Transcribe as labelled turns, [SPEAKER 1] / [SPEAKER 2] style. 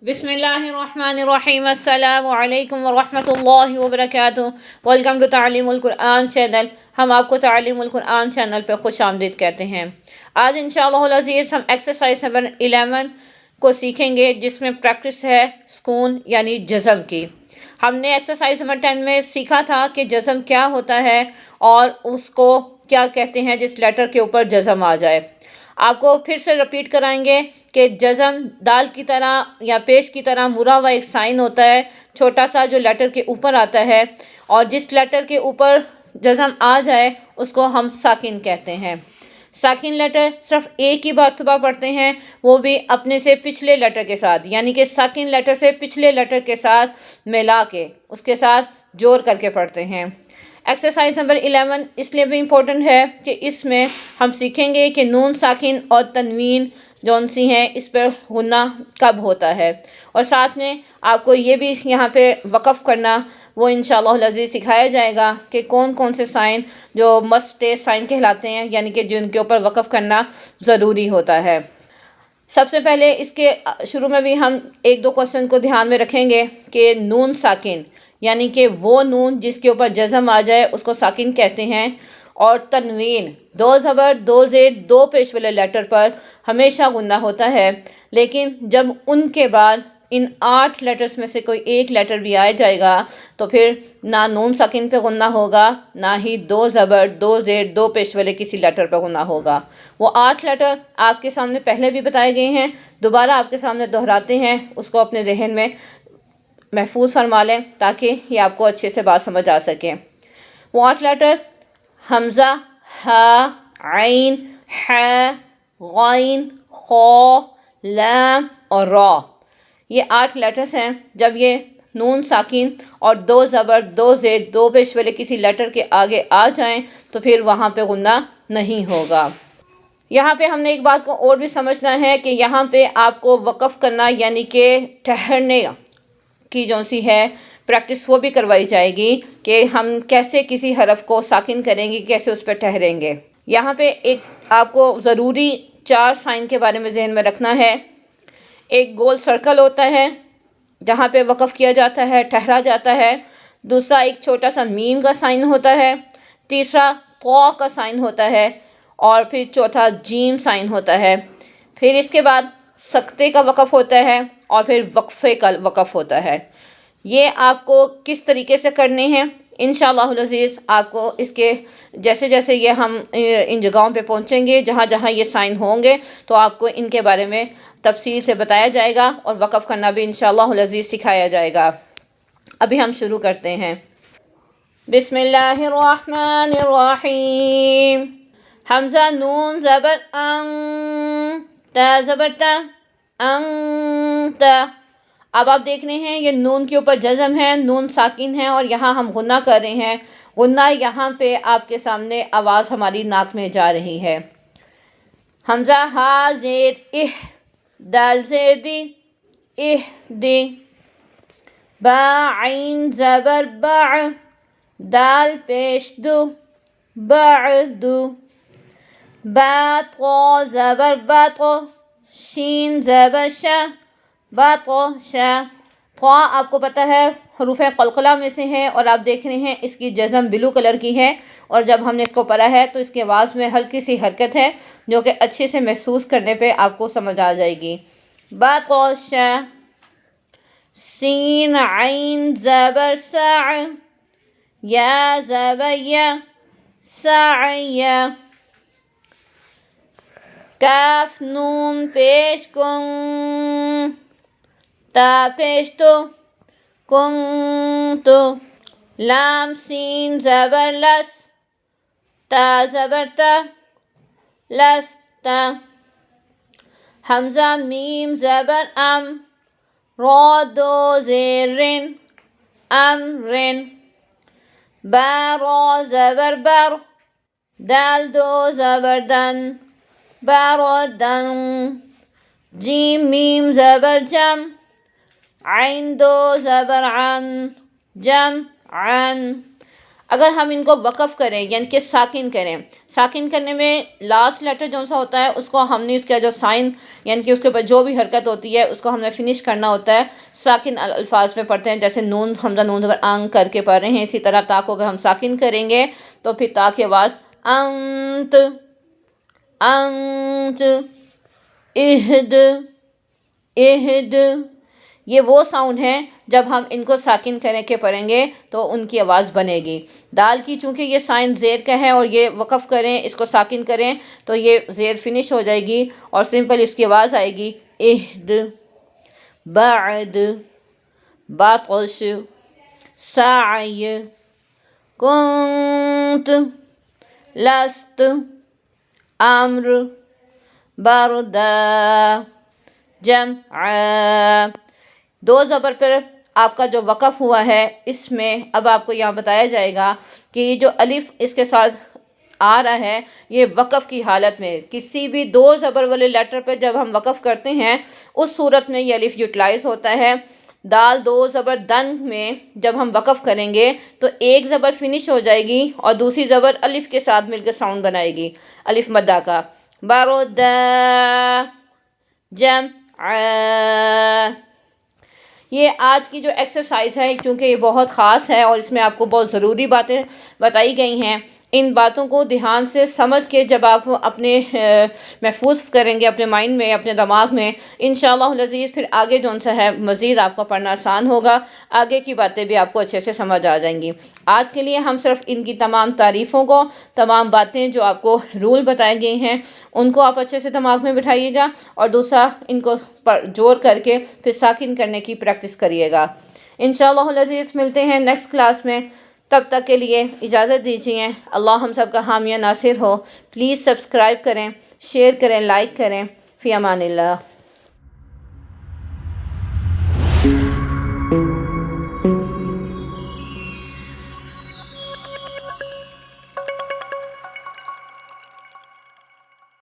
[SPEAKER 1] बिस्मिल्लाहिर्रहमानिर्रहीम। अस्सलामु अलैकुम वरहमतुल्लाहि वबरकातुहू। Welcome to Taleemul Quran channel. हम आपको तालीमुल कुरान चैनल पर खुश आमदीद कहते हैं। आज इंशाअल्लाह अज़ीज़ हम एक्सरसाइज नंबर 11 को सीखेंगे, जिसमें प्रैक्टिस है सुकून यानी जज़म की। हमने एक्सरसाइज नंबर 10 में सीखा था कि जज़म क्या होता है और उसको क्या कहते हैं जिस लेटर के ऊपर जज़म आ जाए। आपको फिर से रिपीट कराएंगे कि जज़म दाल की तरह या पेश की तरह मुड़ा हुआ एक साइन होता है, छोटा सा, जो लेटर के ऊपर आता है, और जिस लेटर के ऊपर जज़म आ जाए उसको हम साकिन कहते हैं। साकिन लेटर सिर्फ एक ही मरतबा पढ़ते हैं, वो भी अपने से पिछले लेटर के साथ, यानी कि साकिन लेटर से पिछले लेटर के साथ मिला के उसके साथ जोड़ करके पढ़ते हैं। एक्सरसाइज नंबर 11 इसलिए भी इम्पोर्टेंट है कि इसमें हम सीखेंगे कि नून साकिन और तनवीन जौन सी हैं इस पर गुन्ना कब होता है, और साथ में आपको ये भी यहाँ पे वक़फ़ करना वो इंशाअल्लाह अज़ीज़ सिखाया जाएगा कि कौन कौन से साइन जो मस्ट साइन कहलाते हैं, यानी कि जिनके ऊपर वक़फ़ करना ज़रूरी होता है। सबसे पहले इसके शुरू में भी हम एक दो क्वेश्चन को ध्यान में रखेंगे कि नून साकिन यानी कि वो नून जिसके ऊपर जज़म आ जाए उसको साकिन कहते हैं, और तनवीन दो ज़बर दो ज़ेर दो पेश वाले लेटर पर हमेशा गुन्ना होता है, लेकिन जब उनके बाद इन 8 लेटर्स में से कोई एक लेटर भी आ जाएगा तो फिर ना नून साकिन पे गुन्ना होगा, ना ही दो ज़बर दो ज़ेर दो पेश वाले किसी लेटर पर गुन्ना होगा। वो 8 लेटर आपके सामने पहले भी बताए गए हैं, दोबारा आपके सामने दोहराते हैं, उसको अपने जहन में महफूज फरमा लें ताकि ये आपको अच्छे से बात समझ आ सके। वो 8 लेटर हमज़ा, हा, आइन, है, गैन, खौ, लाम और रॉ, ये 8 लेटर्स हैं। जब ये नून साकिन और दो ज़बर दो ज़ेर दो पेश वाले किसी लेटर के आगे आ जाएं तो फिर वहाँ पे गुन्ना नहीं होगा। यहाँ पे हमने एक बात को और भी समझना है कि यहाँ पे आपको वक़फ़ करना यानी कि ठहरने की जो सी है प्रैक्टिस वो भी करवाई जाएगी कि हम कैसे किसी हरफ को साकिन करेंगे, कैसे उस पर ठहरेंगे। यहाँ पे एक आपको ज़रूरी 4 साइन के बारे में जहन में रखना है। एक गोल सर्कल होता है जहाँ पे वक़फ़ किया जाता है, ठहरा जाता है। दूसरा एक छोटा सा मीम का साइन होता है। तीसरा क़ौ का साइन होता है, और फिर चौथा जीम साइन होता है। फिर इसके बाद सकते का वक़फ़ होता है, और फिर वक्फ़े का वक़फ़ होता है। ये आपको किस तरीके से करने हैं इंशाअल्लाह अज़ीज़ आपको इसके जैसे जैसे ये हम इन जगहों पे पहुँचेंगे जहाँ जहाँ ये साइन होंगे तो आपको इनके बारे में तफसील से बताया जाएगा और वक़फ़ करना भी इंशाअल्लाह अज़ीज़ सिखाया जाएगा। अभी हम शुरू करते हैं। बिस्मिल्लाहिर्रहमानिर्रहीम। हमज़ा नून ज़बर अं, ता ज़बर ता, अंता। अब आप देख रहे हैं ये नून के ऊपर जज़म है, नून साकिन है, और यहाँ हम गुन्ना कर रहे हैं। गुन्ना यहाँ पे आपके सामने आवाज़ हमारी नाक में जा रही है। हमज़ा हा ज़ेर इह, दाल ज़ेर दी, इह दी। बा आइन ज़बर बा, दाल पेश दु, बअदु। बा तो ज़बर बातो, शीन ज़बर शा, बातोशा। ख्वा आपको पता है हरूफ क़लक़ला में से है, और आप देख रहे हैं इसकी जज़म ब्लू कलर की है, और जब हमने इसको पढ़ा है तो इसकी आवाज़ में हल्की सी हरकत है जो कि अच्छे से महसूस करने पे आपको समझ आ जाएगी। बातोशा। सीन आइन ज़बर सा, या ज़बर या, साया। काफ नून पेश कुं, ता पेश तो, कुंतु। लाम सीन ज़बर लस, ता ज़बर ता, लस्ता। हमज़ा मीम ज़बर अम, रो दो ज़ेर रिन, अमरिन। बा रो ज़बर बर, दाल दो ज़बर दन, बारोदन। जीम मीम ज़बर जम, आइन दो ज़बर अन, जम अन। اگر ہم ان کو وقف کریں یعنی کہ ساکن کریں، ساکن کرنے میں لاسٹ لیٹر جو سا ہوتا ہے اس کو ہم نے اس کا جو سائن یعنی کہ اس کے اوپر جو بھی حرکت ہوتی ہے اس کو ہم نے فنش کرنا ہوتا ہے ساکن الفاظ میں پڑھتے ہیں، جیسے نون حمزہ نون زبر آنگ کر کے پڑھ رہے ہیں، اسی طرح تا کو اگر ہم ساکن کریں گے تو پھر تا کی آواز انت، انت، اہد، اہد، یہ وہ ساؤنڈ ہیں جب ہم ان کو ساکن کریں کے پڑھیں گے تو ان کی آواز بنے گی۔ دال کی چونکہ یہ سائن زیر کا ہے اور یہ وقف کریں اس کو ساکن کریں تو یہ زیر فنش ہو جائے گی اور سمپل اس کی آواز آئے گی اہد، بعد، باطش، سعی، کنت، لست، امر، بردا، جمع۔ دو زبر پر آپ کا جو وقف ہوا ہے اس میں اب آپ کو یہاں بتایا جائے گا کہ یہ جو الف اس کے ساتھ آ رہا ہے یہ وقف کی حالت میں کسی بھی دو زبر والے لیٹر پہ جب ہم وقف کرتے ہیں اس صورت میں یہ الف یوٹیلائز ہوتا ہے۔ دال دو زبر دن میں جب ہم وقف کریں گے تو ایک زبر فنش ہو جائے گی اور دوسری زبر الف کے ساتھ مل کے ساؤنڈ بنائے گی الف مدہ کا، بردا، جمع۔ یہ آج کی جو ایکسرسائز ہے چونکہ یہ بہت خاص ہے اور اس میں آپ کو بہت ضروری باتیں بتائی گئی ہیں، ان باتوں کو دھیان سے سمجھ کے جب آپ اپنے محفوظ کریں گے اپنے مائنڈ میں اپنے دماغ میں انشاءاللہ العزیز پھر آگے جو سا ہے مزید آپ کو پڑھنا آسان ہوگا، آگے کی باتیں بھی آپ کو اچھے سے سمجھ آ جائیں گی۔ آج کے لیے ہم صرف ان کی تمام تعریفوں کو، تمام باتیں جو آپ کو رول بتائے گئے ہیں ان کو آپ اچھے سے دماغ میں بٹھائیے گا اور دوسرا ان کو جوڑ کر کے پھر ساکن کرنے کی پریکٹس کریے گا۔ انشاءاللہ العزیز ملتے ہیں نیکسٹ کلاس میں، تب تک کے لیے اجازت دیجیے۔ اللہ ہم سب کا حامی ناصر ہو۔ پلیز سبسکرائب کریں، شیئر کریں، لائک کریں۔ فی امان اللہ۔